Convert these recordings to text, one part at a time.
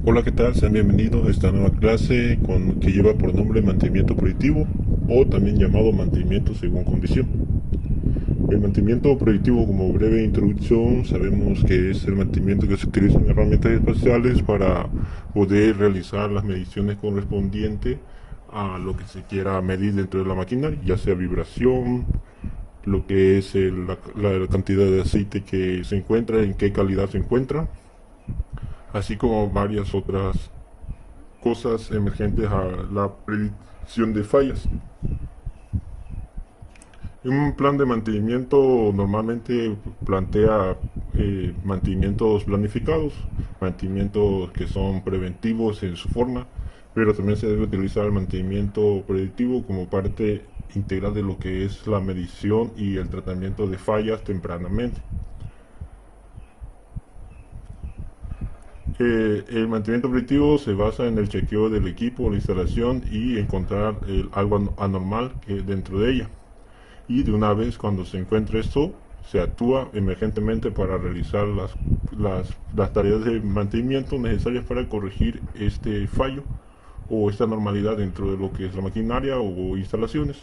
Hola, ¿qué tal? Sean bienvenidos a esta nueva clase que lleva por nombre mantenimiento predictivo o también llamado mantenimiento según condición. El mantenimiento predictivo, como breve introducción, sabemos que es el mantenimiento que se utiliza en herramientas espaciales para poder realizar las mediciones correspondientes a lo que se quiera medir dentro de la maquinaria, ya sea vibración, lo que es la cantidad de aceite que se encuentra, en qué calidad se encuentra, así como varias otras cosas emergentes a la predicción de fallas. Un plan de mantenimiento normalmente plantea mantenimientos planificados, mantenimientos que son preventivos en su forma, pero también se debe utilizar el mantenimiento predictivo como parte integral de lo que es la medición y el tratamiento de fallas tempranamente. El mantenimiento predictivo se basa en el chequeo del equipo, la instalación y encontrar algo anormal dentro de ella. Y de una vez cuando se encuentre esto, se actúa emergentemente para realizar las tareas de mantenimiento necesarias para corregir este fallo o esta normalidad dentro de lo que es la maquinaria o instalaciones.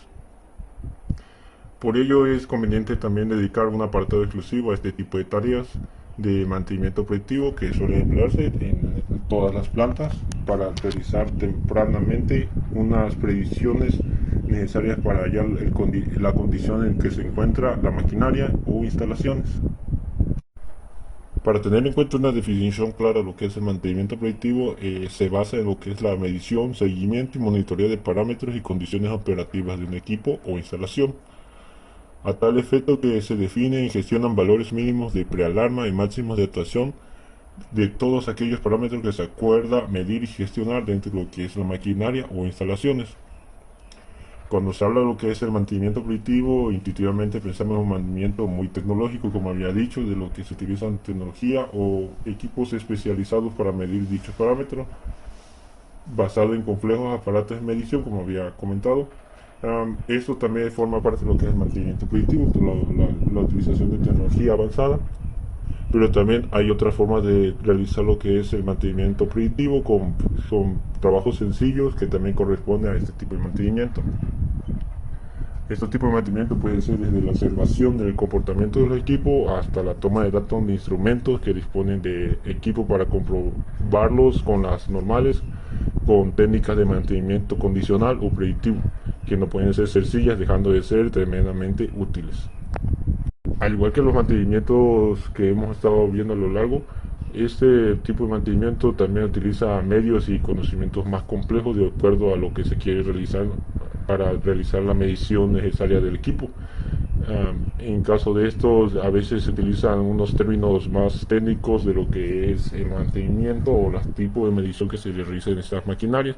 Por ello es conveniente también dedicar un apartado exclusivo a este tipo de tareas de mantenimiento predictivo que suele emplearse en todas las plantas para realizar tempranamente unas predicciones necesarias para hallar la condición en que se encuentra la maquinaria o instalaciones. Para tener en cuenta una definición clara de lo que es el mantenimiento predictivo, se basa en lo que es la medición, seguimiento y monitoreo de parámetros y condiciones operativas de un equipo o instalación, a tal efecto que se definen y gestionan valores mínimos de prealarma y máximos de actuación de todos aquellos parámetros que se acuerda medir y gestionar dentro de lo que es la maquinaria o instalaciones. Cuando se habla de lo que es el mantenimiento predictivo, intuitivamente pensamos en un mantenimiento muy tecnológico, como había dicho, de lo que se utiliza en tecnología o equipos especializados para medir dichos parámetros, basado en complejos aparatos de medición, como había comentado. Esto también forma parte de lo que es el mantenimiento predictivo, la utilización de tecnología avanzada, pero también hay otras formas de realizar lo que es el mantenimiento predictivo con trabajos sencillos que también corresponden a este tipo de mantenimiento. Este tipo de mantenimiento puede ser desde la observación del comportamiento del equipo hasta la toma de datos de instrumentos que disponen de equipo para comprobarlos con las normales, con técnicas de mantenimiento condicional o predictivo, que no pueden ser sencillas, dejando de ser tremendamente útiles. Al igual que los mantenimientos que hemos estado viendo a lo largo, este tipo de mantenimiento también utiliza medios y conocimientos más complejos de acuerdo a lo que se quiere realizar para realizar la medición necesaria del equipo. En caso de estos, a veces se utilizan unos términos más técnicos de lo que es el mantenimiento o los tipos de medición que se realiza en estas maquinarias,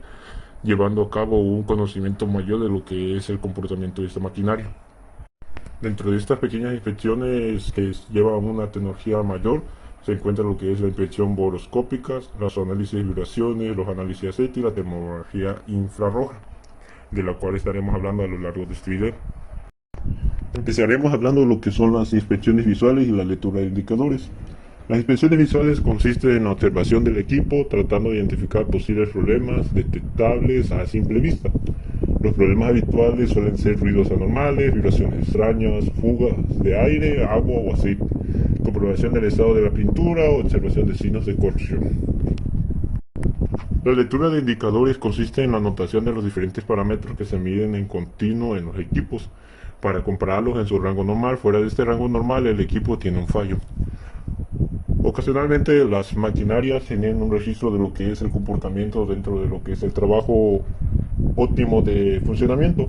llevando a cabo un conocimiento mayor de lo que es el comportamiento de esta maquinaria. Dentro de estas pequeñas inspecciones que llevan una tecnología mayor, se encuentra lo que es la inspección boroscópica, los análisis de vibraciones, los análisis de aceite y la termografía infrarroja, de la cual estaremos hablando a lo largo de este video. Empezaremos hablando de lo que son las inspecciones visuales y la lectura de indicadores. Las inspecciones visuales consisten en la observación del equipo, tratando de identificar posibles problemas detectables a simple vista. Los problemas habituales suelen ser ruidos anormales, vibraciones extrañas, fugas de aire, agua o aceite, comprobación del estado de la pintura o observación de signos de corrosión. La lectura de indicadores consiste en la anotación de los diferentes parámetros que se miden en continuo en los equipos, para compararlos en su rango normal. Fuera de este rango normal, el equipo tiene un fallo. Ocasionalmente las maquinarias tienen un registro de lo que es el comportamiento dentro de lo que es el trabajo óptimo de funcionamiento.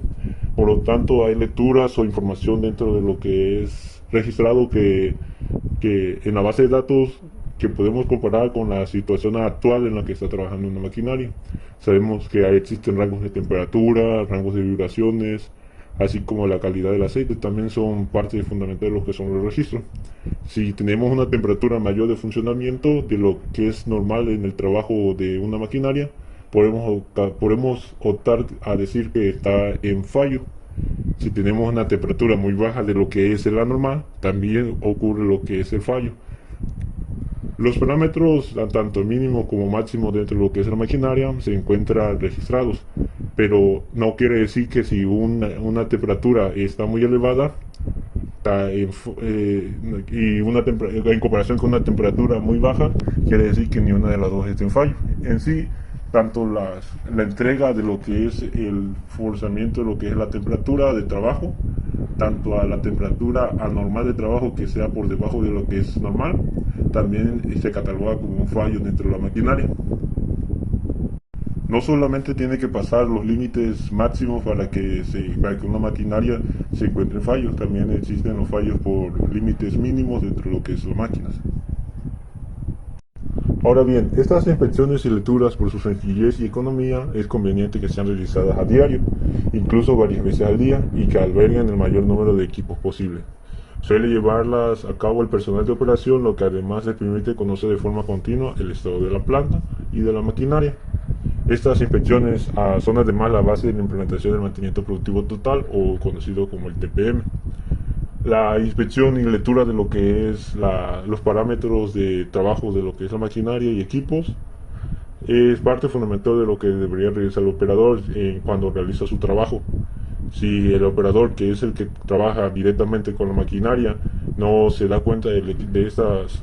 Por lo tanto, hay lecturas o información dentro de lo que es registrado que en la base de datos que podemos comparar con la situación actual en la que está trabajando una maquinaria. Sabemos que existen rangos de temperatura, rangos de vibraciones, así como la calidad del aceite, también son parte fundamental de lo que son los registros. Si tenemos una temperatura mayor de funcionamiento de lo que es normal en el trabajo de una maquinaria, podemos optar a decir que está en fallo. Si tenemos una temperatura muy baja de lo que es la normal, también ocurre lo que es el fallo. Los parámetros, tanto mínimo como máximo dentro de lo que es la maquinaria, se encuentran registrados, pero no quiere decir que si una temperatura está muy elevada y en comparación con una temperatura muy baja, quiere decir que ni una de las dos está en fallo. En sí, tanto la entrega de lo que es el forzamiento de lo que es la temperatura de trabajo, tanto a la temperatura anormal de trabajo que sea por debajo de lo que es normal, también se cataloga como un fallo dentro de la maquinaria. No solamente tiene que pasar los límites máximos para que una maquinaria se encuentre en fallos, también existen los fallos por límites mínimos dentro de lo que es las máquinas. Ahora bien, estas inspecciones y lecturas por su sencillez y economía es conveniente que sean realizadas a diario, incluso varias veces al día, y que alberguen el mayor número de equipos posible. Suele llevarlas a cabo el personal de operación, lo que además les permite conocer de forma continua el estado de la planta y de la maquinaria. Estas inspecciones son además la base de la implementación del mantenimiento productivo total, o conocido como el TPM. La inspección y lectura de lo que es los parámetros de trabajo de lo que es la maquinaria y equipos es parte fundamental de lo que debería realizar el operador cuando realiza su trabajo. Si el operador, que es el que trabaja directamente con la maquinaria, no se da cuenta de estos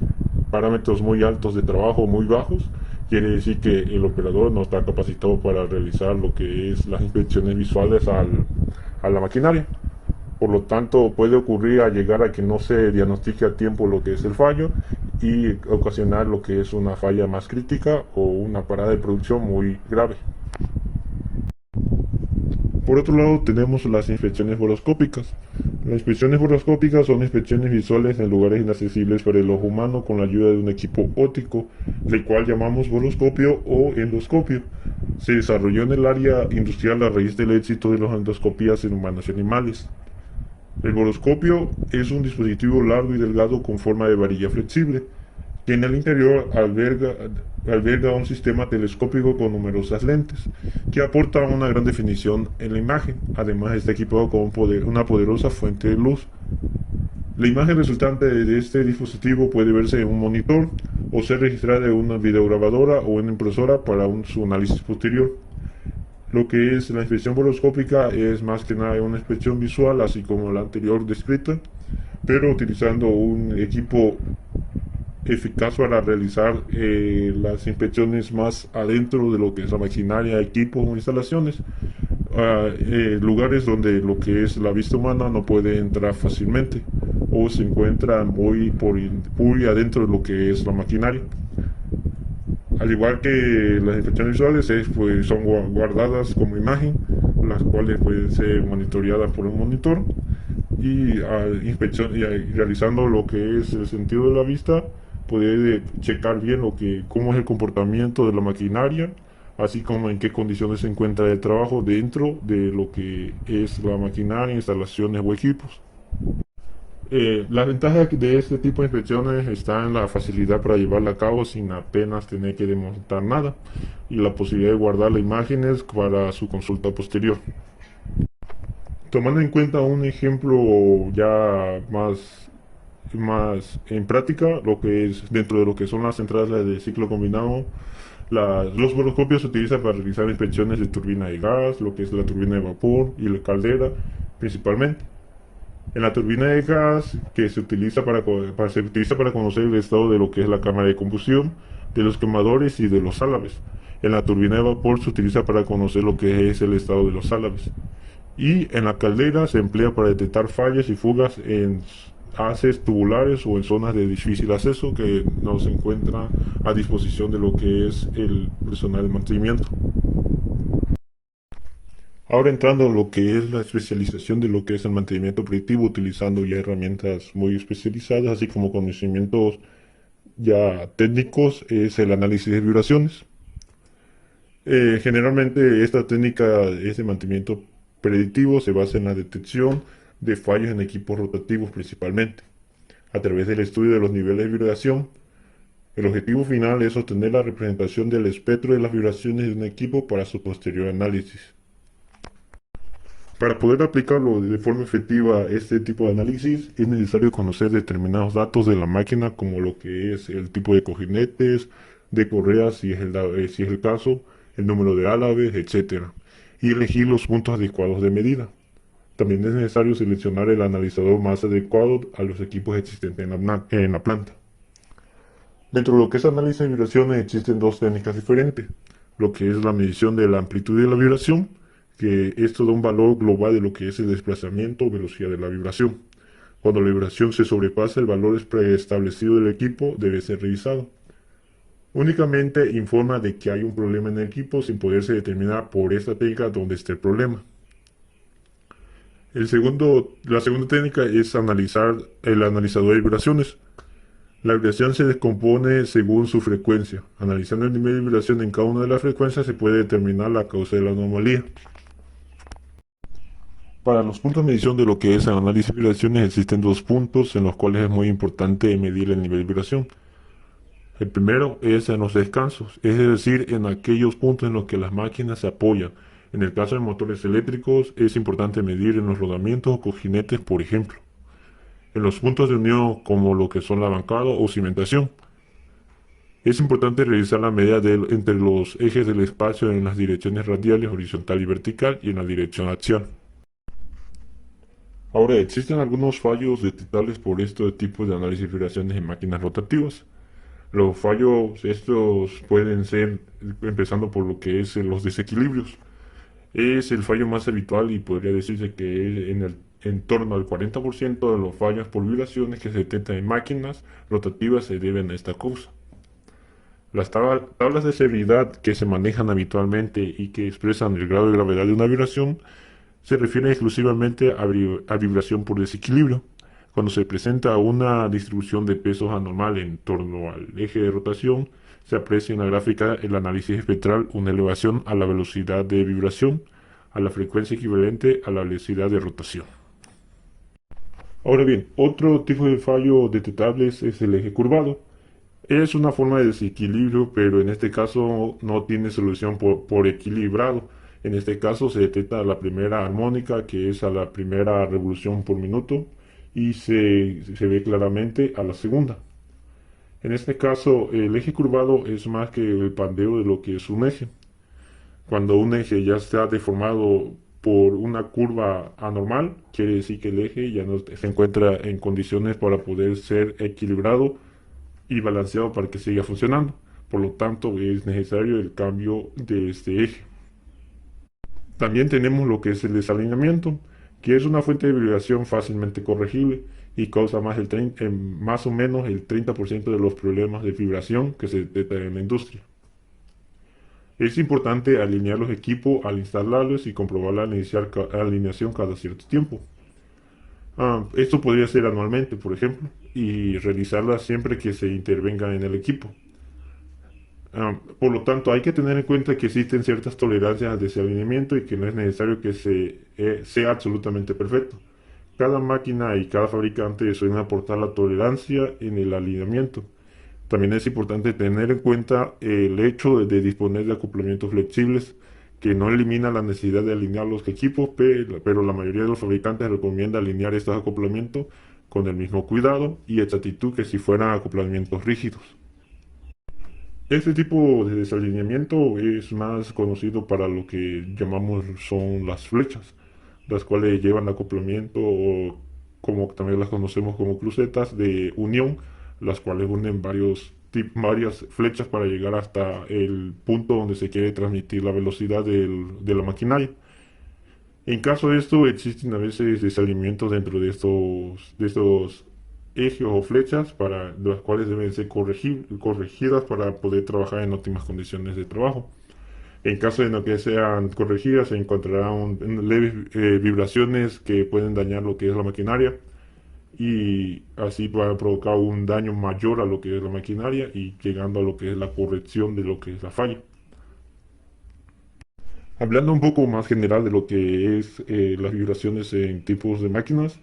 parámetros muy altos de trabajo, muy bajos, quiere decir que el operador no está capacitado para realizar lo que es las inspecciones visuales a la maquinaria. Por lo tanto, puede ocurrir a llegar a que no se diagnostique a tiempo lo que es el fallo y ocasionar lo que es una falla más crítica o una parada de producción muy grave. Por otro lado, tenemos las inspecciones boroscópicas. Las inspecciones boroscópicas son inspecciones visuales en lugares inaccesibles para el ojo humano con la ayuda de un equipo óptico, el cual llamamos boroscopio o endoscopio. Se desarrolló en el área industrial a raíz del éxito de las endoscopías en humanos y animales. El boroscopio es un dispositivo largo y delgado con forma de varilla flexible, que en el interior alberga un sistema telescópico con numerosas lentes, que aporta una gran definición en la imagen. Además está equipado con una poderosa fuente de luz. La imagen resultante de este dispositivo puede verse en un monitor o ser registrada en una videograbadora o en una impresora para su análisis posterior. Lo que es la inspección boroscópica es más que nada una inspección visual, así como la anterior descrita, pero utilizando un equipo eficaz para realizar las inspecciones más adentro de lo que es la maquinaria, equipos o instalaciones, lugares donde lo que es la vista humana no puede entrar fácilmente o se encuentra muy adentro de lo que es la maquinaria. Al igual que las inspecciones visuales, pues, son guardadas como imagen, las cuales pueden ser monitoreadas por un monitor y, realizando lo que es el sentido de la vista, puede checar bien cómo es el comportamiento de la maquinaria, así como en qué condiciones se encuentra el trabajo dentro de lo que es la maquinaria, instalaciones o equipos. La ventaja de este tipo de inspecciones está en la facilidad para llevarla a cabo sin apenas tener que demostrar nada y la posibilidad de guardar las imágenes para su consulta posterior. Tomando en cuenta un ejemplo ya más en práctica, lo que es dentro de lo que son las centrales de ciclo combinado, los boroscopios se utilizan para realizar inspecciones de turbina de gas, lo que es la turbina de vapor y la caldera principalmente. En la turbina de gas, que se utiliza para conocer el estado de lo que es la cámara de combustión, de los quemadores y de los álabes. En la turbina de vapor se utiliza para conocer lo que es el estado de los álabes. Y en la caldera se emplea para detectar fallas y fugas en haces tubulares o en zonas de difícil acceso que no se encuentran a disposición de lo que es el personal de mantenimiento. Ahora entrando en lo que es la especialización de lo que es el mantenimiento predictivo, utilizando ya herramientas muy especializadas, así como conocimientos ya técnicos, es el análisis de vibraciones. Generalmente esta técnica de mantenimiento predictivo se basa en la detección de fallos en equipos rotativos principalmente, a través del estudio de los niveles de vibración. El objetivo final es obtener la representación del espectro de las vibraciones de un equipo para su posterior análisis. Para poder aplicarlo de forma efectiva este tipo de análisis es necesario conocer determinados datos de la máquina como lo que es el tipo de cojinetes, de correas si es el caso, el número de álabes, etcétera, y elegir los puntos adecuados de medida. También es necesario seleccionar el analizador más adecuado a los equipos existentes en la planta. Dentro de lo que es análisis de vibraciones existen dos técnicas diferentes, lo que es la medición de la amplitud de la vibración, que esto da un valor global de lo que es el desplazamiento o velocidad de la vibración. Cuando la vibración se sobrepasa el valor preestablecido del equipo, debe ser revisado. Únicamente informa de que hay un problema en el equipo sin poderse determinar por esta técnica dónde está el problema. La segunda técnica es analizar el analizador de vibraciones. La vibración se descompone según su frecuencia. Analizando el nivel de vibración en cada una de las frecuencias se puede determinar la causa de la anomalía. Para los puntos de medición de lo que es el análisis de vibraciones existen dos puntos en los cuales es muy importante medir el nivel de vibración. El primero es en los descansos, es decir, en aquellos puntos en los que las máquinas se apoyan. En el caso de motores eléctricos es importante medir en los rodamientos o cojinetes, por ejemplo. En los puntos de unión como lo que son la bancada o cimentación. Es importante revisar la medida entre los ejes del espacio en las direcciones radiales, horizontal y vertical y en la dirección axial. Ahora, existen algunos fallos detectables por este tipo de análisis de vibraciones en máquinas rotativas. Los fallos estos pueden ser, empezando por lo que es los desequilibrios. Es el fallo más habitual y podría decirse que en torno al 40% de los fallos por vibraciones que se detectan en máquinas rotativas se deben a esta causa. Las tablas de severidad que se manejan habitualmente y que expresan el grado de gravedad de una vibración se refieren exclusivamente a vibración por desequilibrio. Cuando se presenta una distribución de pesos anormal en torno al eje de rotación, se aprecia en la gráfica el análisis espectral una elevación a la velocidad de vibración, a la frecuencia equivalente a la velocidad de rotación. Ahora bien, otro tipo de fallo detectable es el eje curvado. Es una forma de desequilibrio, pero en este caso no tiene solución por equilibrado. En este caso se detecta la primera armónica, que es a la primera revolución por minuto, y se ve claramente a la segunda. En este caso, el eje curvado es más que el pandeo de lo que es un eje. Cuando un eje ya está deformado por una curva anormal, quiere decir que el eje ya no se encuentra en condiciones para poder ser equilibrado y balanceado para que siga funcionando. Por lo tanto, es necesario el cambio de este eje. También tenemos lo que es el desalineamiento, que es una fuente de vibración fácilmente corregible y causa más o menos el 30% de los problemas de vibración que se detectan en la industria. Es importante alinear los equipos al instalarlos y comprobar la alineación cada cierto tiempo. Esto podría ser anualmente, por ejemplo, y realizarla siempre que se intervenga en el equipo. Por lo tanto, hay que tener en cuenta que existen ciertas tolerancias al desalineamiento y que no es necesario que sea absolutamente perfecto. Cada máquina y cada fabricante suelen aportar la tolerancia en el alineamiento. También es importante tener en cuenta el hecho de disponer de acoplamientos flexibles que no elimina la necesidad de alinear los equipos, pero la mayoría de los fabricantes recomienda alinear estos acoplamientos con el mismo cuidado y exactitud que si fueran acoplamientos rígidos. Este tipo de desalineamiento es más conocido para lo que llamamos son las flechas, las cuales llevan acoplamiento o como también las conocemos como crucetas de unión, las cuales unen varias flechas para llegar hasta el punto donde se quiere transmitir la velocidad de la maquinaria. En caso de esto, existen a veces desalineamientos dentro de estos ejes o flechas para las cuales deben ser corregidas para poder trabajar en óptimas condiciones de trabajo. En caso de no que sean corregidas, se encontrarán leves vibraciones que pueden dañar lo que es la maquinaria y así va a provocar un daño mayor a lo que es la maquinaria y llegando a lo que es la corrección de lo que es la falla. Hablando un poco más general de lo que es las vibraciones en tipos de máquinas,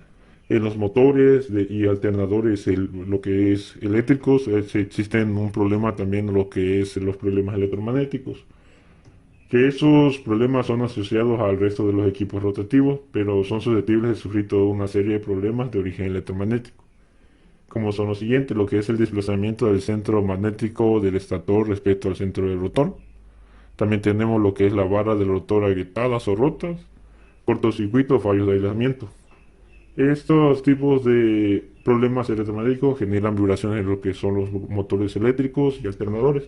en los motores y alternadores, lo que es eléctricos, existen un problema también lo que es los problemas electromagnéticos. que esos problemas son asociados al resto de los equipos rotativos, pero son susceptibles de sufrir toda una serie de problemas de origen electromagnético, como son los siguientes: lo que es el desplazamiento del centro magnético del estator respecto al centro del rotor. También tenemos lo que es la barra del rotor agrietadas o rotas, cortocircuito o fallos de aislamiento. Estos tipos de problemas electromagnéticos generan vibraciones en lo que son los motores eléctricos y alternadores,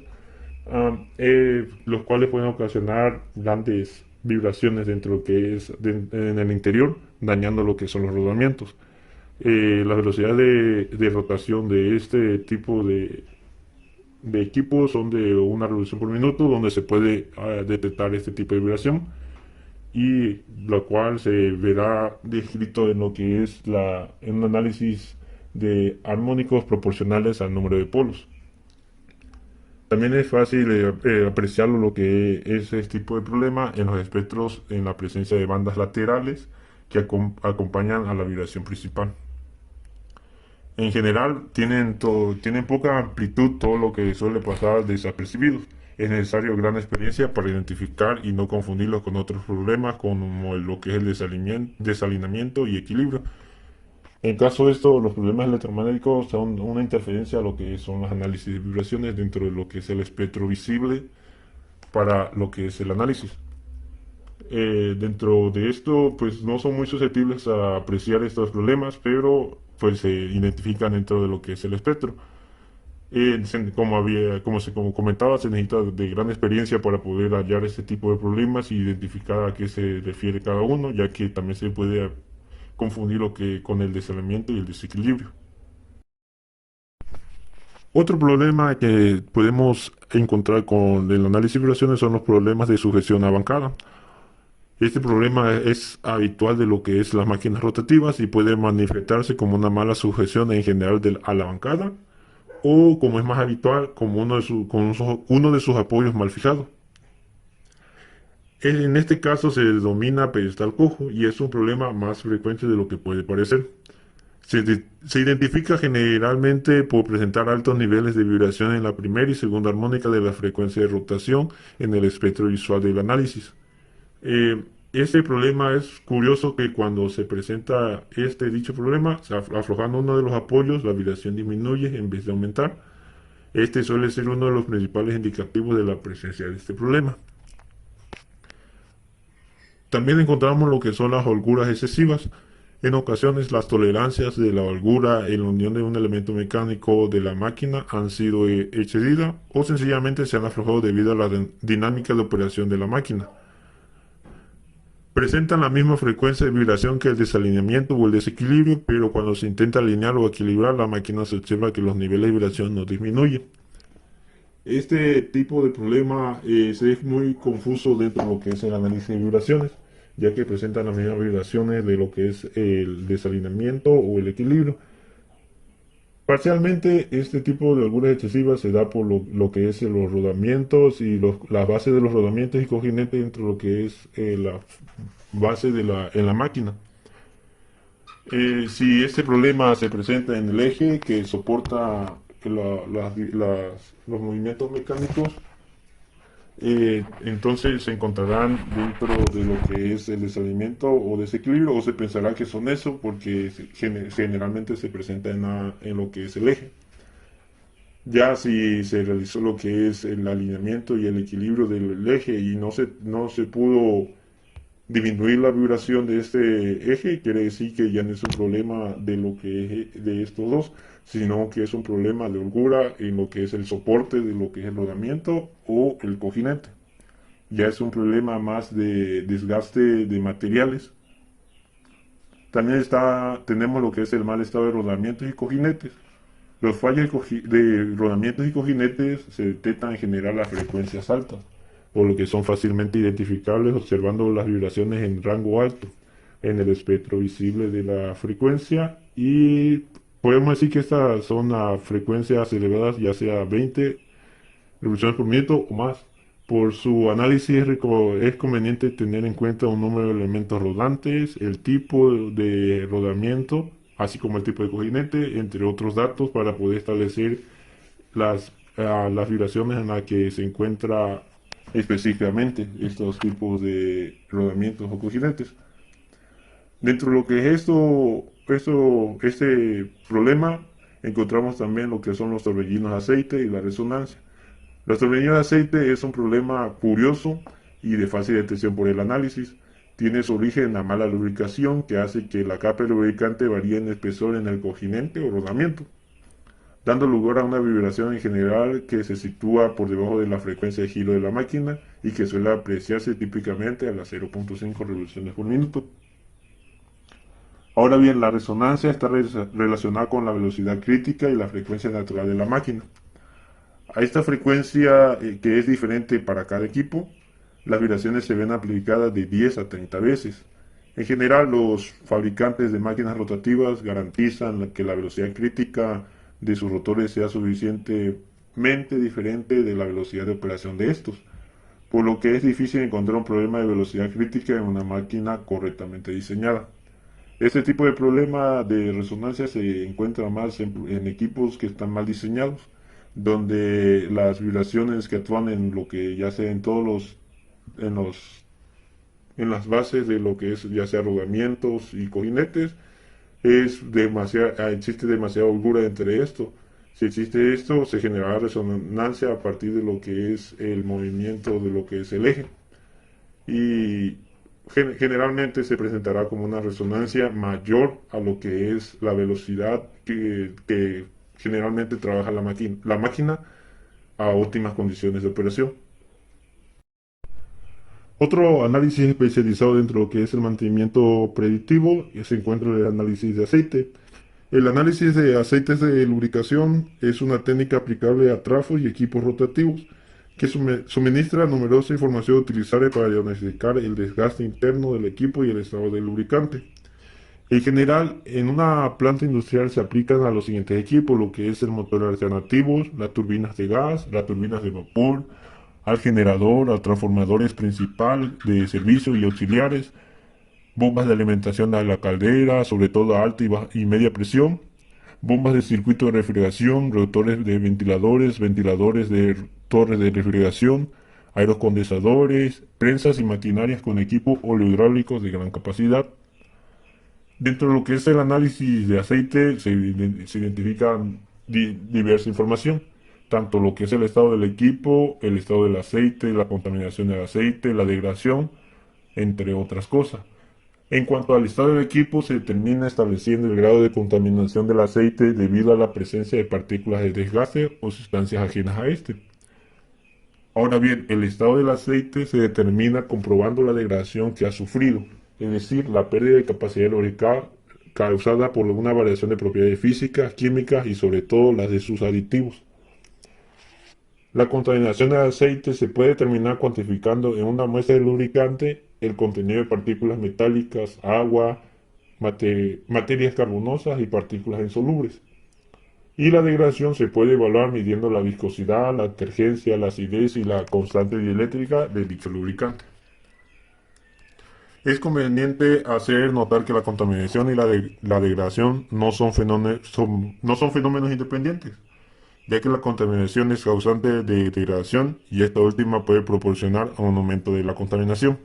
los cuales pueden ocasionar grandes vibraciones dentro de lo que es en el interior, dañando lo que son los rodamientos. La velocidad de rotación de este tipo de equipos son de una revolución por minuto, donde se puede detectar este tipo de vibración, y lo cual se verá descrito en lo que es en un análisis de armónicos proporcionales al número de polos. También es fácil apreciarlo lo que es este tipo de problema en los espectros, en la presencia de bandas laterales que acompañan a la vibración principal. En general tienen poca amplitud, todo lo que suele pasar desapercibido. Es necesario gran experiencia para identificar y no confundirlos con otros problemas como lo que es el desalineamiento y equilibrio. En caso de esto, los problemas electromagnéticos son una interferencia a lo que son los análisis de vibraciones dentro de lo que es el espectro visible para lo que es el análisis. Dentro de esto, pues no son muy susceptibles a apreciar estos problemas, pero pues se identifican dentro de lo que es el espectro. Como comentaba, se necesita de gran experiencia para poder hallar este tipo de problemas y identificar a qué se refiere cada uno, ya que también se puede confundir lo que con el desalinamiento y el desequilibrio. Otro problema que podemos encontrar con el análisis de vibraciones son los problemas de sujeción a bancada. Este problema es habitual de lo que es las máquinas rotativas y puede manifestarse como una mala sujeción en general a la bancada, o como es más habitual, como uno de sus apoyos mal fijado. En este caso se denomina pedestal cojo y es un problema más frecuente de lo que puede parecer. Se identifica generalmente por presentar altos niveles de vibración en la primera y segunda armónica de la frecuencia de rotación en el espectro visual del análisis. Este problema es curioso que cuando se presenta dicho problema, aflojando uno de los apoyos, la vibración disminuye en vez de aumentar. Este suele ser uno de los principales indicativos de la presencia de este problema. También encontramos lo que son las holguras excesivas. En ocasiones, las tolerancias de la holgura en la unión de un elemento mecánico de la máquina han sido excedidas o sencillamente se han aflojado debido a la dinámica de operación de la máquina. Presentan la misma frecuencia de vibración que el desalineamiento o el desequilibrio, pero cuando se intenta alinear o equilibrar, la máquina se observa que los niveles de vibración no disminuyen. Este tipo de problema es muy confuso dentro de lo que es el análisis de vibraciones, ya que presentan las mismas vibraciones de lo que es el desalineamiento o el equilibrio. Parcialmente, este tipo de holguras excesivas se da por lo que es los rodamientos y las bases de los rodamientos y cojinetes dentro de lo que es la base en la máquina. Si este problema se presenta en el eje que soporta los movimientos mecánicos, entonces se encontrarán dentro de lo que es el desalineamiento o desequilibrio, o se pensará que son eso porque generalmente se presenta en lo que es el eje. Ya si se realizó lo que es el alineamiento y el equilibrio del eje y no se pudo disminuir la vibración de este eje, quiere decir que ya no es un problema de lo que es de estos dos, sino que es un problema de holgura en lo que es el soporte de lo que es el rodamiento o el cojinete. Ya es un problema más de desgaste de materiales. También tenemos lo que es el mal estado de rodamientos y cojinetes. Los fallos de rodamientos y cojinetes se detectan en general a frecuencias altas, por lo que son fácilmente identificables observando las vibraciones en rango alto en el espectro visible de la frecuencia, y podemos decir que estas son a frecuencias elevadas, ya sea 20 revoluciones por minuto o más. Por su análisis es conveniente tener en cuenta un número de elementos rodantes, el tipo de rodamiento, así como el tipo de cojinete, entre otros datos, para poder establecer las vibraciones en las que se encuentra específicamente estos tipos de rodamientos o cojinetes. Dentro de lo que es este problema, encontramos también lo que son los torbellinos de aceite y la resonancia. Los torbellinos de aceite es un problema curioso y de fácil detección por el análisis. Tiene su origen en la mala lubricación que hace que la capa de lubricante varíe en espesor en el cojinete o rodamiento, dando lugar a una vibración en general que se sitúa por debajo de la frecuencia de giro de la máquina y que suele apreciarse típicamente a las 0.5 revoluciones por minuto. Ahora bien, la resonancia está relacionada con la velocidad crítica y la frecuencia natural de la máquina. A esta frecuencia, que es diferente para cada equipo, las vibraciones se ven aplicadas de 10 a 30 veces. En general, los fabricantes de máquinas rotativas garantizan que la velocidad crítica de sus rotores sea suficientemente diferente de la velocidad de operación de estos, por lo que es difícil encontrar un problema de velocidad crítica en una máquina correctamente diseñada. Este tipo de problema de resonancia se encuentra más en equipos que están mal diseñados, donde las vibraciones que actúan en lo que ya sea en todos en los, en las bases de lo que es ya sea rodamientos y cojinetes, existe demasiada holgura entre esto. Si existe esto, se generará resonancia a partir de lo que es el movimiento de lo que es el eje. Y generalmente se presentará como una resonancia mayor a lo que es la velocidad que generalmente trabaja la máquina a óptimas condiciones de operación. Otro análisis especializado dentro de lo que es el mantenimiento predictivo se encuentra el análisis de aceite. El análisis de aceites de lubricación es una técnica aplicable a trafos y equipos rotativos que suministra numerosa información utilizable para diagnosticar el desgaste interno del equipo y el estado del lubricante. En general, en una planta industrial se aplican a los siguientes equipos, lo que es el motor alternativo, las turbinas de gas, las turbinas de vapor, al generador, al transformadores principal de servicio y auxiliares, bombas de alimentación a la caldera, sobre todo a alta y media presión, bombas de circuito de refrigeración, reductores de ventiladores, ventiladores de torres de refrigeración, aerocondensadores, prensas y maquinarias con equipo oleohidráulicos de gran capacidad. Dentro de lo que es el análisis de aceite se identifica diversa información, tanto lo que es el estado del equipo, el estado del aceite, la contaminación del aceite, la degradación, entre otras cosas. En cuanto al estado del equipo, se determina estableciendo el grado de contaminación del aceite debido a la presencia de partículas de desgaste o sustancias ajenas a este. Ahora bien, el estado del aceite se determina comprobando la degradación que ha sufrido, es decir, la pérdida de capacidad lubricar causada por una variación de propiedades físicas, químicas y sobre todo las de sus aditivos. La contaminación del aceite se puede determinar cuantificando en una muestra de lubricante el contenido de partículas metálicas, agua, materias carbonosas y partículas insolubles. Y la degradación se puede evaluar midiendo la viscosidad, la detergencia, la acidez y la constante dieléctrica de dicho lubricante. Es conveniente hacer notar que la contaminación y la degradación no son fenómenos independientes, ya que la contaminación es causante de degradación y esta última puede proporcionar a un aumento de la contaminación.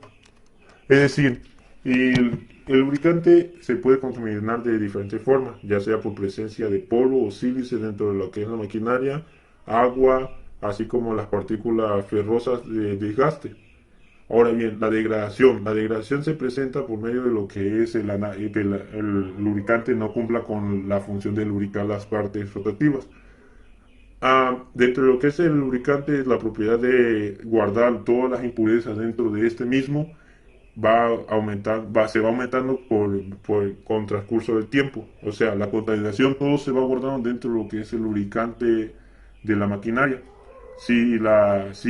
Es decir, el lubricante se puede contaminar de diferentes formas, ya sea por presencia de polvo o sílice dentro de lo que es la maquinaria, agua, así como las partículas ferrosas de desgaste. Ahora bien, la degradación se presenta por medio de lo que es que el lubricante no cumpla con la función de lubricar las partes rotativas. Dentro de lo que es el lubricante, la propiedad de guardar todas las impurezas dentro de este mismo se va aumentando con transcurso del tiempo. O sea, la contaminación todo se va guardando dentro de lo que es el lubricante de la maquinaria. Si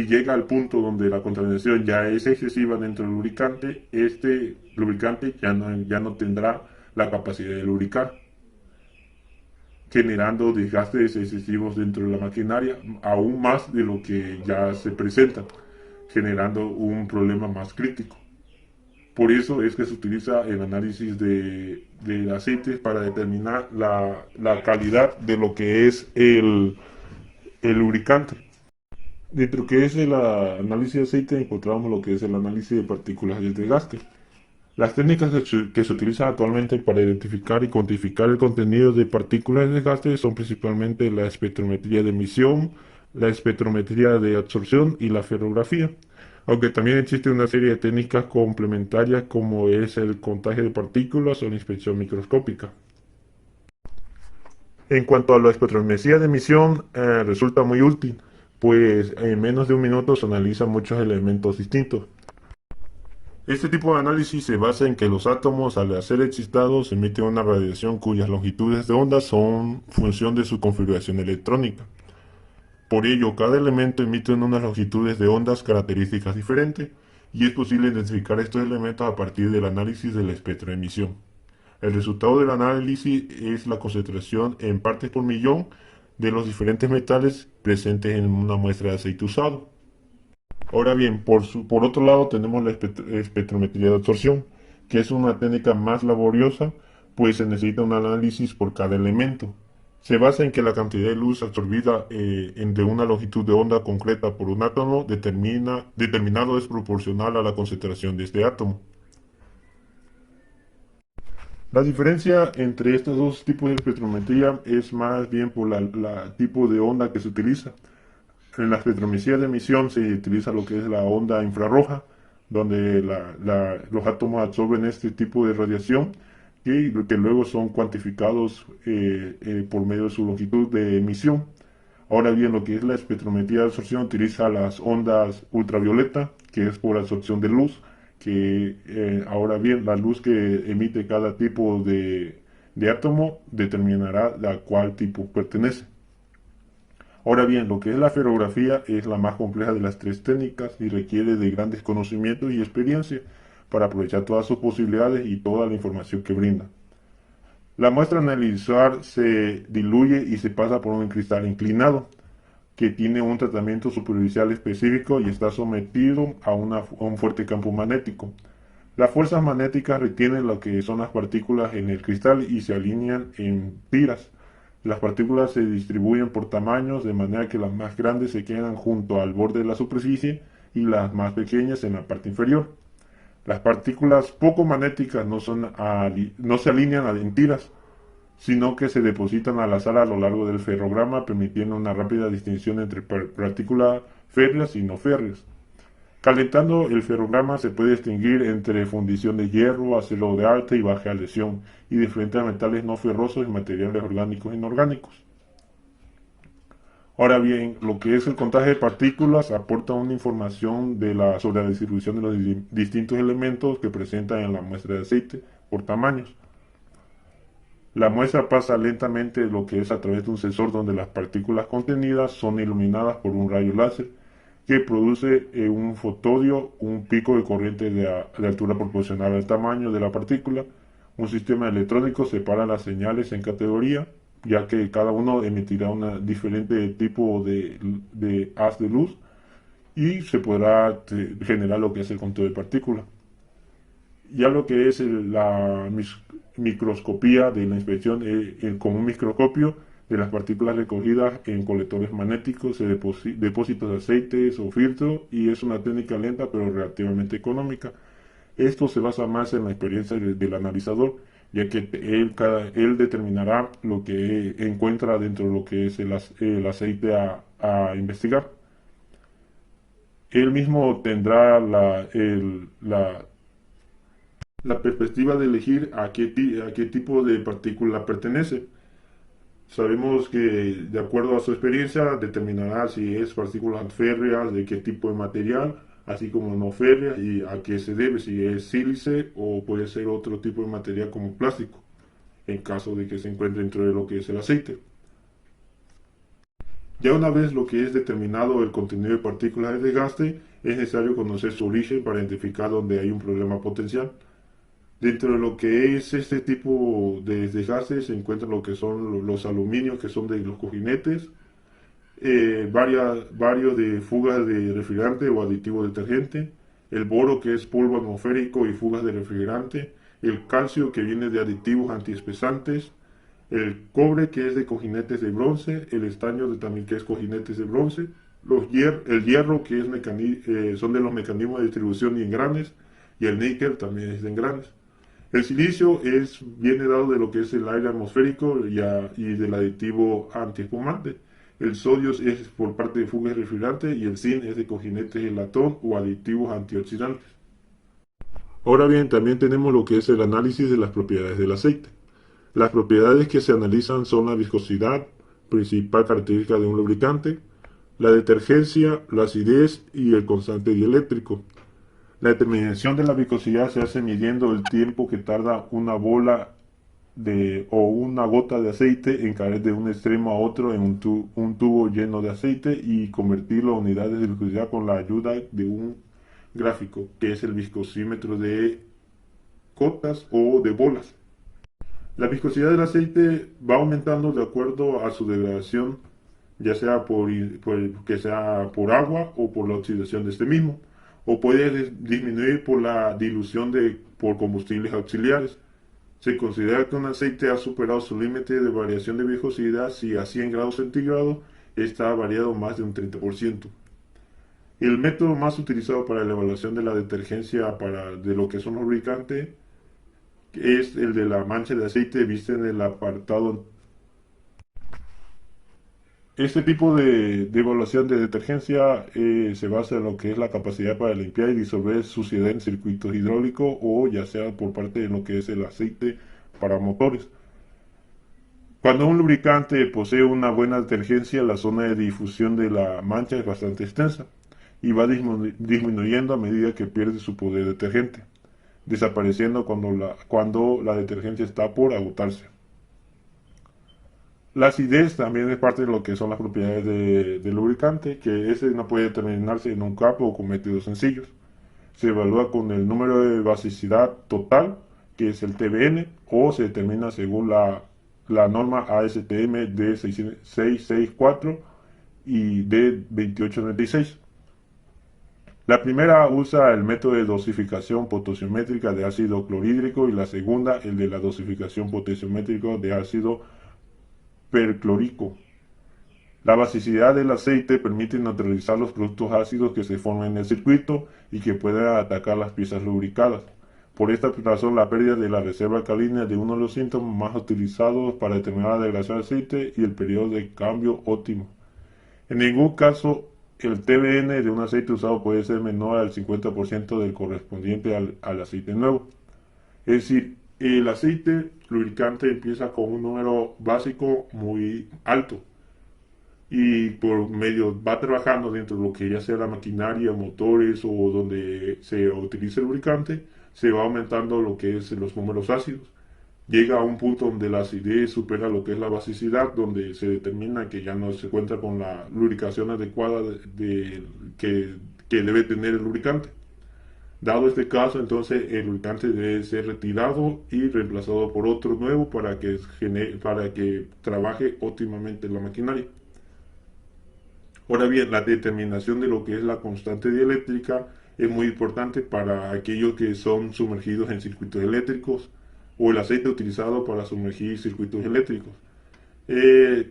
llega al punto donde la contaminación ya es excesiva dentro del lubricante, este lubricante ya no tendrá la capacidad de lubricar, generando desgastes excesivos dentro de la maquinaria, aún más de lo que ya se presenta, generando un problema más crítico. Por eso es que se utiliza el análisis de aceites para determinar la calidad de lo que es el lubricante. Dentro que es el análisis de aceite encontramos lo que es el análisis de partículas de desgaste. Las técnicas que se utilizan actualmente para identificar y cuantificar el contenido de partículas de desgaste son principalmente la espectrometría de emisión, la espectrometría de absorción y la ferrografía, aunque también existe una serie de técnicas complementarias como es el contagio de partículas o la inspección microscópica. En cuanto a la espectrometría de emisión, resulta muy útil, pues en menos de un minuto se analizan muchos elementos distintos. Este tipo de análisis se basa en que los átomos, al ser excitados, emiten una radiación cuyas longitudes de onda son función de su configuración electrónica. Por ello, cada elemento emite unas longitudes de ondas características diferentes, y es posible identificar estos elementos a partir del análisis del espectro de emisión. El resultado del análisis es la concentración en partes por millón de los diferentes metales presentes en una muestra de aceite usado. Ahora bien, por otro lado tenemos la espectrometría de absorción, que es una técnica más laboriosa, pues se necesita un análisis por cada elemento. Se basa en que la cantidad de luz absorbida de una longitud de onda concreta por un átomo determinado es proporcional a la concentración de este átomo. La diferencia entre estos dos tipos de espectrometría es más bien por la tipo de onda que se utiliza. En la espectrometría de emisión se utiliza lo que es la onda infrarroja, donde los átomos absorben este tipo de radiación y que luego son cuantificados por medio de su longitud de emisión. Ahora bien, lo que es la espectrometría de absorción utiliza las ondas ultravioleta, que es por absorción de luz, que ahora bien, la luz que emite cada tipo de átomo determinará a cuál tipo pertenece. Ahora bien, lo que es la ferrografía es la más compleja de las tres técnicas y requiere de grandes conocimientos y experiencia para aprovechar todas sus posibilidades y toda la información que brinda. La muestra a analizar se diluye y se pasa por un cristal inclinado que tiene un tratamiento superficial específico y está sometido a un fuerte campo magnético. Las fuerzas magnéticas retienen lo que son las partículas en el cristal y se alinean en tiras. Las partículas se distribuyen por tamaños de manera que las más grandes se quedan junto al borde de la superficie y las más pequeñas en la parte inferior. Las partículas poco magnéticas no se alinean en tiras, sino que se depositan al azar a lo largo del ferrograma, permitiendo una rápida distinción entre partículas férreas y no férreas. Calentando el ferrograma se puede distinguir entre fundición de hierro, acero de alta y baja lesión, y diferentes metales no ferrosos y materiales orgánicos e inorgánicos. Ahora bien, lo que es el contagio de partículas aporta una información sobre la distribución de los distintos elementos que presentan en la muestra de aceite por tamaños. La muestra pasa lentamente lo que es a través de un sensor donde las partículas contenidas son iluminadas por un rayo láser que produce un fotodio, un pico de corriente de altura proporcional al tamaño de la partícula. Un sistema electrónico separa las señales en categoría, ya que cada uno emitirá un diferente tipo de haz de luz y se podrá generar lo que es el conteo de partículas. Ya lo que es la microscopía de la inspección con un microscopio de las partículas recogidas en colectores magnéticos, depósitos de aceites o filtros, y es una técnica lenta pero relativamente económica. Esto se basa más en la experiencia del analizador, ya que él determinará lo que encuentra dentro de lo que es el aceite a investigar. Él mismo tendrá la perspectiva de elegir a qué tipo de partícula pertenece. Sabemos que de acuerdo a su experiencia determinará si es partículas férreas, de qué tipo de material, así como no férreas y a qué se debe, si es sílice o puede ser otro tipo de material como plástico, en caso de que se encuentre dentro de lo que es el aceite. Ya una vez lo que es determinado el contenido de partículas de desgaste, es necesario conocer su origen para identificar dónde hay un problema potencial. Dentro de lo que es este tipo de desgaste se encuentran lo que son los aluminios, que son de los cojinetes, varios de fugas de refrigerante o aditivo detergente, el boro, que es polvo atmosférico y fugas de refrigerante, el calcio, que viene de aditivos antiespesantes, el cobre, que es de cojinetes de bronce, el estaño también, que es cojinetes de bronce, El hierro, que es son de los mecanismos de distribución y engranes, y el níquel también es de engranes. El silicio viene dado de lo que es el aire atmosférico y del aditivo antiespumante. El sodio es por parte de fugas refrigerantes y el zinc es de cojinetes de latón o aditivos antioxidantes. Ahora bien, también tenemos lo que es el análisis de las propiedades del aceite. Las propiedades que se analizan son la viscosidad, principal característica de un lubricante, la detergencia, la acidez y el constante dieléctrico. La determinación de la viscosidad se hace midiendo el tiempo que tarda una bola o una gota de aceite en caer de un extremo a otro en un tubo lleno de aceite y convertirlo a unidades de viscosidad con la ayuda de un gráfico, que es el viscosímetro de gotas o de bolas. La viscosidad del aceite va aumentando de acuerdo a su degradación, ya sea que sea por agua o por la oxidación de este mismo, o puede disminuir por la dilución por combustibles auxiliares. Se considera que un aceite ha superado su límite de variación de viscosidad si a 100 grados centígrados está variado más de un 30%. El método más utilizado para la evaluación de la detergencia de lo que son los lubricantes es el de la mancha de aceite vista en el apartado. Este tipo de evaluación de detergencia se basa en lo que es la capacidad para limpiar y disolver suciedad en circuitos hidráulicos o ya sea por parte de lo que es el aceite para motores. Cuando un lubricante posee una buena detergencia, la zona de difusión de la mancha es bastante extensa y va disminuyendo a medida que pierde su poder detergente, desapareciendo cuando la detergencia está por agotarse. La acidez también es parte de lo que son las propiedades del lubricante, que ese no puede determinarse en un campo o con métodos sencillos. Se evalúa con el número de basicidad total, que es el TBN, o se determina según la norma ASTM D664 y D2896. La primera usa el método de dosificación potenciométrica de ácido clorhídrico y la segunda el de la dosificación potenciométrica de ácido perclórico. La basicidad del aceite permite neutralizar los productos ácidos que se forman en el circuito y que pueden atacar las piezas lubricadas. Por esta razón, la pérdida de la reserva alcalina es de uno de los síntomas más utilizados para determinar la degradación del aceite y el periodo de cambio óptimo. En ningún caso, el TBN de un aceite usado puede ser menor al 50% del correspondiente al aceite nuevo. Es decir, el aceite lubricante empieza con un número básico muy alto y por medio va trabajando dentro de lo que ya sea la maquinaria, motores o donde se utilice el lubricante, se va aumentando lo que es los números ácidos. Llega a un punto donde la acidez supera lo que es la basicidad, donde se determina que ya no se cuenta con la lubricación adecuada que debe tener el lubricante. Dado este caso, entonces el lubricante debe ser retirado y reemplazado por otro nuevo para que trabaje óptimamente la maquinaria. Ahora bien, la determinación de lo que es la constante dieléctrica es muy importante para aquellos que son sumergidos en circuitos eléctricos o el aceite utilizado para sumergir circuitos eléctricos.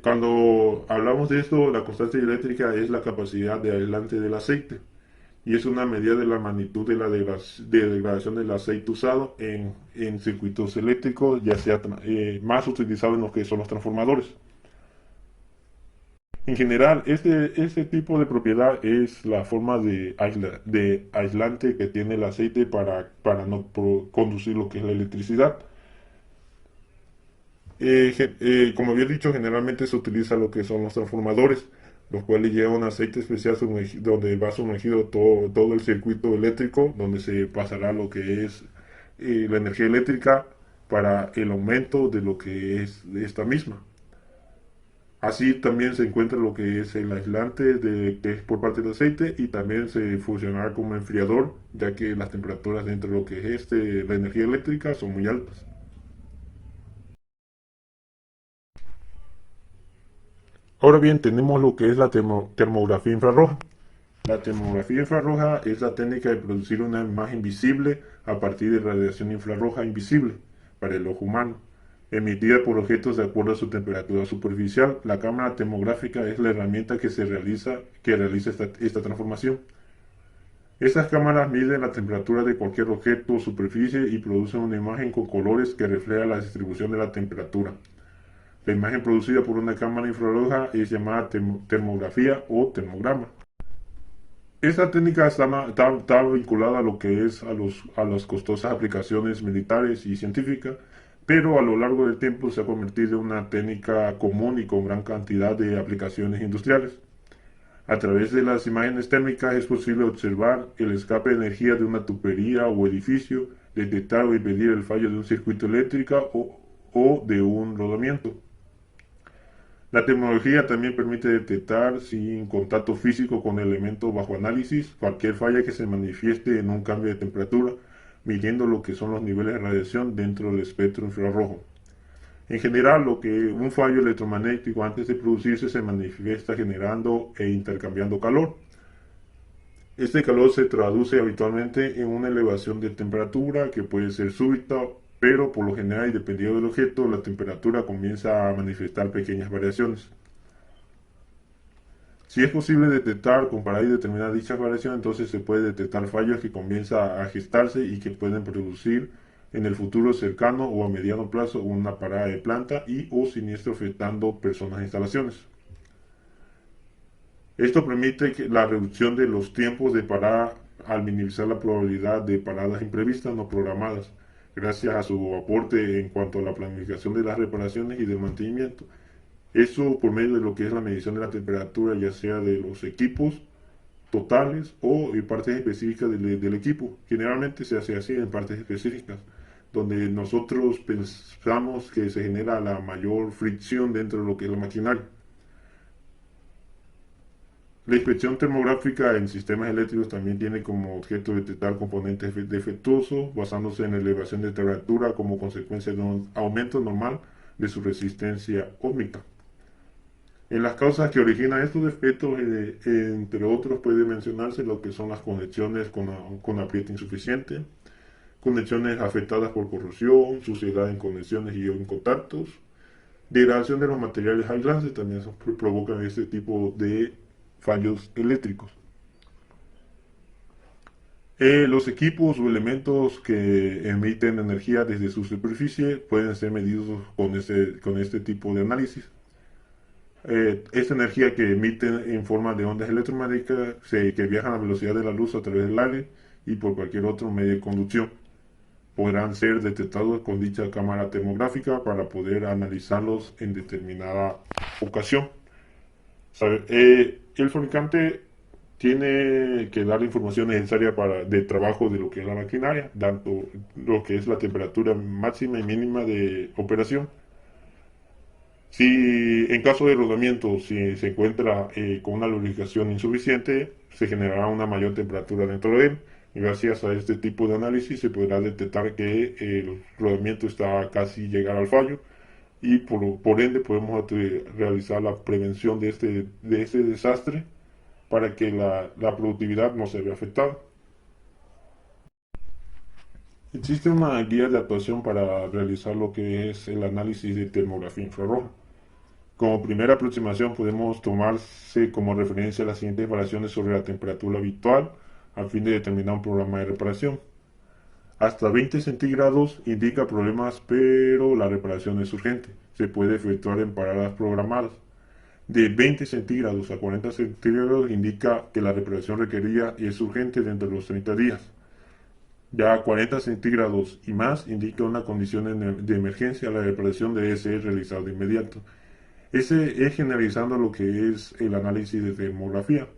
Cuando hablamos de esto, la constante dieléctrica es la capacidad de aislante del aceite y es una medida de la magnitud de la degradación del aceite usado en circuitos eléctricos, ya sea más utilizado en lo que son los transformadores. En general, este tipo de propiedad es la forma de aislante que tiene el aceite para no conducir lo que es la electricidad. Como había dicho, generalmente se utiliza lo que son los transformadores, los cuales llevan un aceite especial donde va sumergido todo el circuito eléctrico, donde se pasará lo que es la energía eléctrica para el aumento de lo que es esta misma. Así también se encuentra lo que es el aislante que es por parte del aceite y también se funcionará como enfriador, ya que las temperaturas dentro de lo que es la energía eléctrica son muy altas. Ahora bien, tenemos lo que es la termografía infrarroja. La termografía infrarroja es la técnica de producir una imagen visible a partir de radiación infrarroja invisible para el ojo humano. emitida por objetos de acuerdo a su temperatura superficial. La cámara termográfica es la herramienta que realiza esta transformación. Estas cámaras miden la temperatura de cualquier objeto o superficie y producen una imagen con colores que refleja la distribución de la temperatura. La imagen producida por una cámara infrarroja es llamada termografía o termograma. Esta técnica está vinculada a lo que es a las costosas aplicaciones militares y científicas, pero a lo largo del tiempo se ha convertido en una técnica común y con gran cantidad de aplicaciones industriales. A través de las imágenes térmicas es posible observar el escape de energía de una tubería o edificio, detectar o impedir el fallo de un circuito eléctrico o de un rodamiento. La tecnología también permite detectar sin contacto físico con elementos bajo análisis cualquier falla que se manifieste en un cambio de temperatura, midiendo lo que son los niveles de radiación dentro del espectro infrarrojo. En general, lo que un fallo electromagnético antes de producirse se manifiesta generando e intercambiando calor. Este calor se traduce habitualmente en una elevación de temperatura que puede ser súbita, pero por lo general y dependiendo del objeto, la temperatura comienza a manifestar pequeñas variaciones. Si es posible detectar, comparar y determinar dichas variaciones, entonces se puede detectar fallos que comienzan a gestarse y que pueden producir en el futuro cercano o a mediano plazo una parada de planta y o siniestro afectando personas e instalaciones. Esto permite la reducción de los tiempos de parada al minimizar la probabilidad de paradas imprevistas no programadas, gracias a su aporte en cuanto a la planificación de las reparaciones y del mantenimiento. Eso por medio de lo que es la medición de la temperatura, ya sea de los equipos totales o en partes específicas del equipo. Generalmente se hace así en partes específicas, donde nosotros pensamos que se genera la mayor fricción dentro de lo que es la maquinaria. La inspección termográfica en sistemas eléctricos también tiene como objeto detectar componentes defectuosos, basándose en la elevación de temperatura como consecuencia de un aumento normal de su resistencia ósmica. En las causas que originan estos defectos, entre otros, puede mencionarse lo que son las conexiones con apriete insuficiente, conexiones afectadas por corrosión, suciedad en conexiones y en contactos, degradación de los materiales aislantes, también provocan este tipo de fallos eléctricos. Los equipos o elementos que emiten energía desde su superficie pueden ser medidos con este tipo de análisis. Esta energía que emiten en forma de ondas electromagnéticas que viajan a la velocidad de la luz a través del aire y por cualquier otro medio de conducción podrán ser detectados con dicha cámara termográfica para poder analizarlos en determinada ocasión. El fabricante tiene que dar la información necesaria de trabajo de lo que es la maquinaria, tanto lo que es la temperatura máxima y mínima de operación. Si en caso de rodamiento, si se encuentra con una lubricación insuficiente, se generará una mayor temperatura dentro de él. Gracias a este tipo de análisis se podrá detectar que el rodamiento está casi llegar al fallo y por ende podemos realizar la prevención de este desastre para que la productividad no se vea afectada. Existe una guía de actuación para realizar lo que es el análisis de termografía infrarroja. Como primera aproximación podemos tomarse como referencia las siguientes variaciones sobre la temperatura habitual a fin de determinar un programa de reparación. Hasta 20 centígrados indica problemas, pero la reparación es urgente. Se puede efectuar en paradas programadas. De 20 centígrados a 40 centígrados indica que la reparación requerida es urgente dentro de los 30 días. Ya a 40 centígrados y más indica una condición de emergencia. La reparación debe ser realizada de inmediato. Ese es generalizando lo que es el análisis de termografía.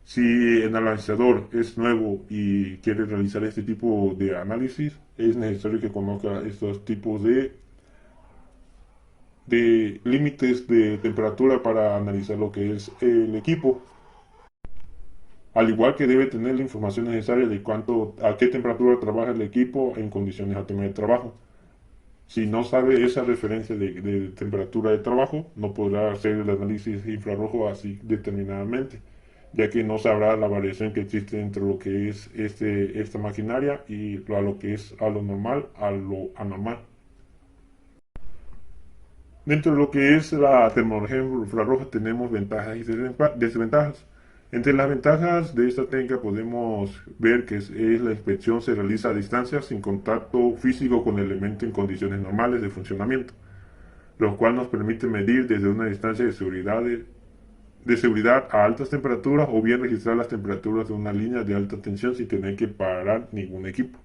Si el analizador es nuevo y quiere realizar este tipo de análisis, es necesario que conozca estos tipos de límites de temperatura para analizar lo que es el equipo. Al igual que debe tener la información necesaria de a qué temperatura trabaja el equipo en condiciones óptimas de trabajo. Si no sabe esa referencia de temperatura de trabajo, no podrá hacer el análisis infrarrojo así determinadamente, ya que no sabrá la variación que existe entre lo que es esta maquinaria y a lo que es a lo normal, a lo anormal. Dentro de lo que es la termología infrarroja tenemos ventajas y desventajas. Entre las ventajas de esta técnica podemos ver que es la inspección se realiza a distancia sin contacto físico con el elemento en condiciones normales de funcionamiento, lo cual nos permite medir desde una distancia de seguridad a altas temperaturas o bien registrar las temperaturas de una línea de alta tensión sin tener que parar ningún equipo.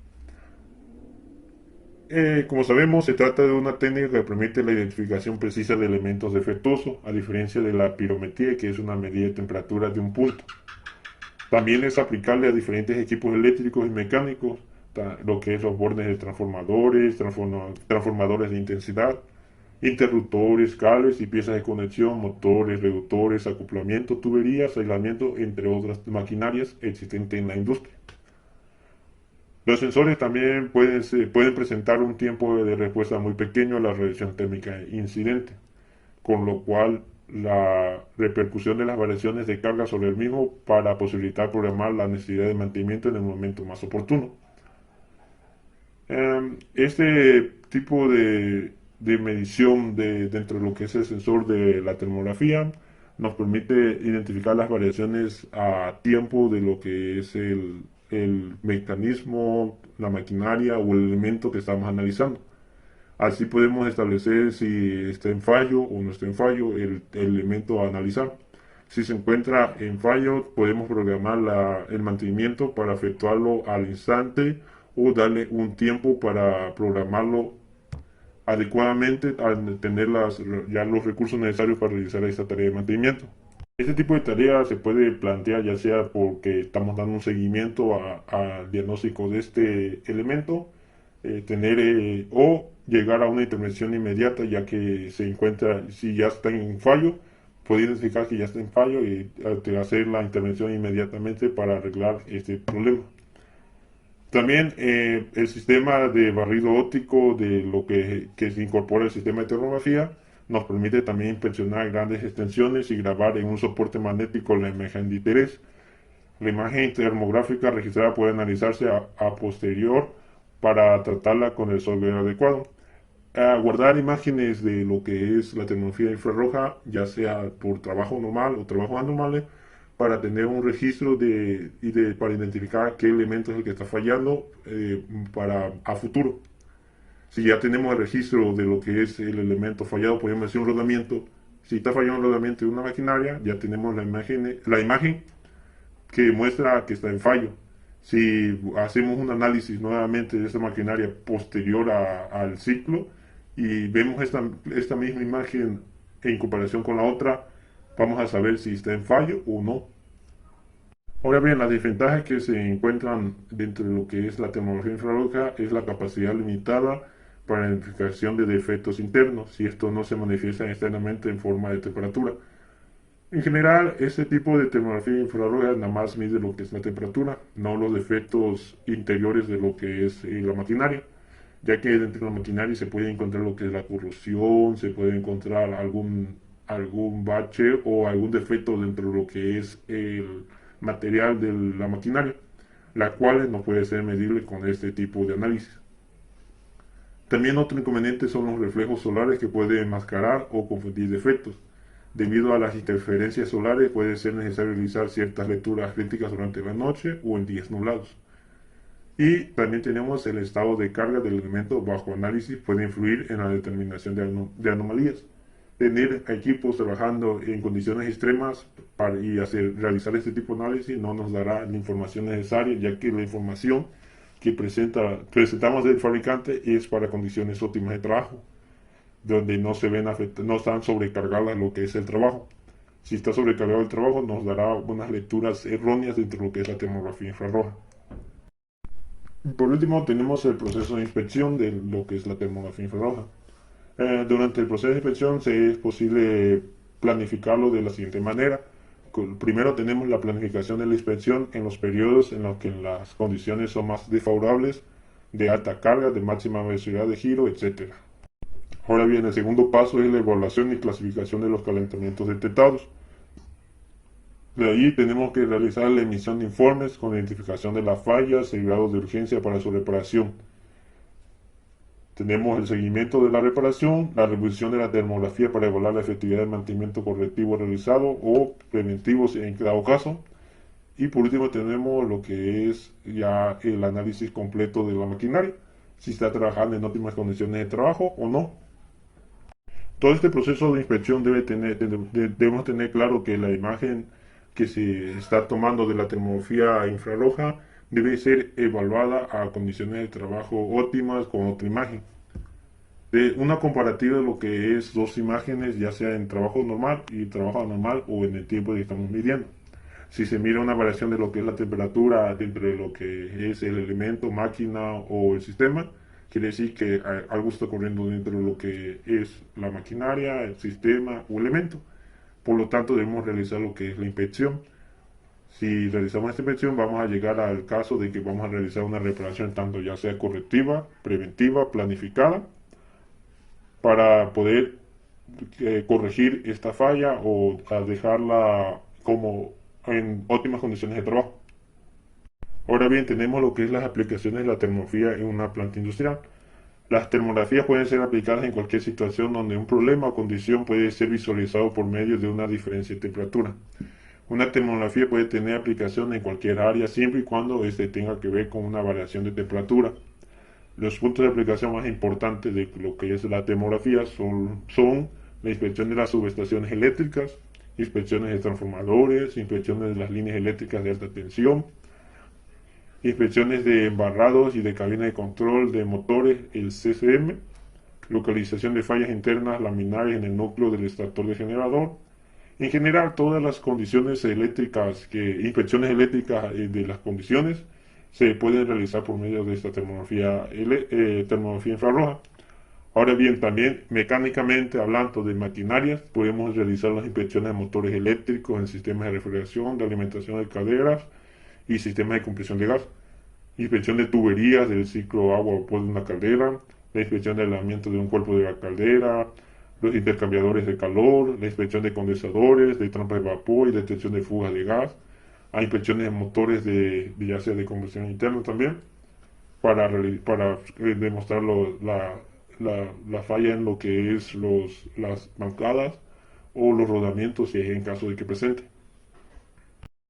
Como sabemos, se trata de una técnica que permite la identificación precisa de elementos defectuosos, a diferencia de la pirometría, que es una medida de temperatura de un punto. También es aplicable a diferentes equipos eléctricos y mecánicos, lo que es los bordes de transformadores, transformadores de intensidad, interruptores, cables y piezas de conexión, motores, reductores, acoplamiento, tuberías, aislamiento, entre otras maquinarias existentes en la industria. Los sensores también pueden presentar un tiempo de respuesta muy pequeño a la radiación térmica incidente, con lo cual la repercusión de las variaciones de carga sobre el mismo para posibilitar programar la necesidad de mantenimiento en el momento más oportuno. Este tipo de medición dentro de lo que es el sensor de la termografía nos permite identificar las variaciones a tiempo de lo que es el mecanismo, la maquinaria o el elemento que estamos analizando. Así podemos establecer si está en fallo o no está en fallo el elemento a analizar. Si se encuentra en fallo, podemos programar el mantenimiento para efectuarlo al instante o darle un tiempo para programarlo adecuadamente al tener ya los recursos necesarios para realizar esta tarea de mantenimiento. Este tipo de tarea se puede plantear ya sea porque estamos dando un seguimiento al diagnóstico de este elemento, o llegar a una intervención inmediata ya que se encuentra, si ya está en fallo, puede identificar que ya está en fallo y hacer la intervención inmediatamente para arreglar este problema. También el sistema de barrido óptico de lo que se incorpora al sistema de termografía nos permite también inspeccionar grandes extensiones y grabar en un soporte magnético la imagen de interés. La imagen termográfica registrada puede analizarse a posterior para tratarla con el software adecuado. Guardar imágenes de lo que es la tecnología infrarroja, ya sea por trabajo normal o trabajos anormales, para tener un registro para identificar qué elemento es el que está fallando a futuro. Si ya tenemos el registro de lo que es el elemento fallado, podemos hacer un rodamiento. Si está fallando el rodamiento de una maquinaria, ya tenemos la imagen que muestra que está en fallo. Si hacemos un análisis nuevamente de esta maquinaria posterior al ciclo y vemos esta misma imagen en comparación con la otra, vamos a saber si está en fallo o no. Ahora bien, las desventajas que se encuentran dentro de lo que es la tecnología infrarroja es la capacidad limitada para la identificación de defectos internos, si esto no se manifiesta externamente en forma de temperatura. En general, este tipo de termografía infrarroja nada más mide lo que es la temperatura, no los defectos interiores de lo que es la maquinaria, ya que dentro de la maquinaria se puede encontrar lo que es la corrosión, se puede encontrar algún bache o algún defecto dentro de lo que es el material de la maquinaria, las cuales no puede ser medible con este tipo de análisis. También otro inconveniente son los reflejos solares que pueden enmascarar o confundir defectos. Debido a las interferencias solares puede ser necesario realizar ciertas lecturas críticas durante la noche o en días nublados. Y también tenemos el estado de carga del elemento bajo análisis puede influir en la determinación de anomalías. Tener equipos trabajando en condiciones extremas y realizar este tipo de análisis no nos dará la información necesaria, ya que la información que presentamos del fabricante es para condiciones óptimas de trabajo, donde no están sobrecargadas lo que es el trabajo. Si está sobrecargado el trabajo, nos dará unas lecturas erróneas dentro de lo que es la termografía infrarroja. Por último, tenemos el proceso de inspección de lo que es la termografía infrarroja. Durante el proceso de inspección es posible planificarlo de la siguiente manera. Primero tenemos la planificación de la inspección en los periodos en los que las condiciones son más desfavorables, de alta carga, de máxima velocidad de giro, etc. Ahora bien, el segundo paso es la evaluación y clasificación de los calentamientos detectados. De ahí tenemos que realizar la emisión de informes con identificación de las fallas y grados de urgencia para su reparación. Tenemos el seguimiento de la reparación, la revisión de la termografía para evaluar la efectividad del mantenimiento correctivo realizado o preventivo en cada caso. Y por último tenemos lo que es ya el análisis completo de la maquinaria, si está trabajando en óptimas condiciones de trabajo o no. Todo este proceso de inspección debemos tener claro que la imagen que se está tomando de la termografía infrarroja debe ser evaluada a condiciones de trabajo óptimas con otra imagen. De una comparativa de lo que es dos imágenes, ya sea en trabajo normal y trabajo anormal o en el tiempo que estamos midiendo. Si se mira una variación de lo que es la temperatura entre lo que es el elemento, máquina o el sistema, quiere decir que algo está ocurriendo dentro de lo que es la maquinaria, el sistema o elemento. Por lo tanto, debemos realizar lo que es la inspección. Si realizamos esta inspección, vamos a llegar al caso de que vamos a realizar una reparación tanto ya sea correctiva, preventiva, planificada, para poder corregir esta falla o dejarla como en óptimas condiciones de trabajo. Ahora bien, tenemos lo que es las aplicaciones de la termografía en una planta industrial. Las termografías pueden ser aplicadas en cualquier situación donde un problema o condición puede ser visualizado por medio de una diferencia de temperatura. Una termografía puede tener aplicación en cualquier área siempre y cuando este tenga que ver con una variación de temperatura. Los puntos de aplicación más importantes de lo que es la termografía son la inspección de las subestaciones eléctricas, inspecciones de transformadores, inspecciones de las líneas eléctricas de alta tensión, inspecciones de embarrados y de cabina de control de motores, el CCM, localización de fallas internas laminares en el núcleo del extractor de generador. En general, todas las condiciones eléctricas, inspecciones eléctricas de las condiciones se pueden realizar por medio de esta termografía infrarroja. Ahora bien, también mecánicamente hablando de maquinarias, podemos realizar las inspecciones de motores eléctricos en sistemas de refrigeración, de alimentación de calderas y sistemas de compresión de gas. Inspección de tuberías del ciclo agua-vapor de una caldera, la inspección de aislamiento de un cuerpo de la caldera, los intercambiadores de calor, la inspección de condensadores, de trampas de vapor y detección de fugas de gas. Hay inspecciones de motores ya sea de combustión interna también, para demostrar la falla en lo que es las bancadas o los rodamientos si es en caso de que presente.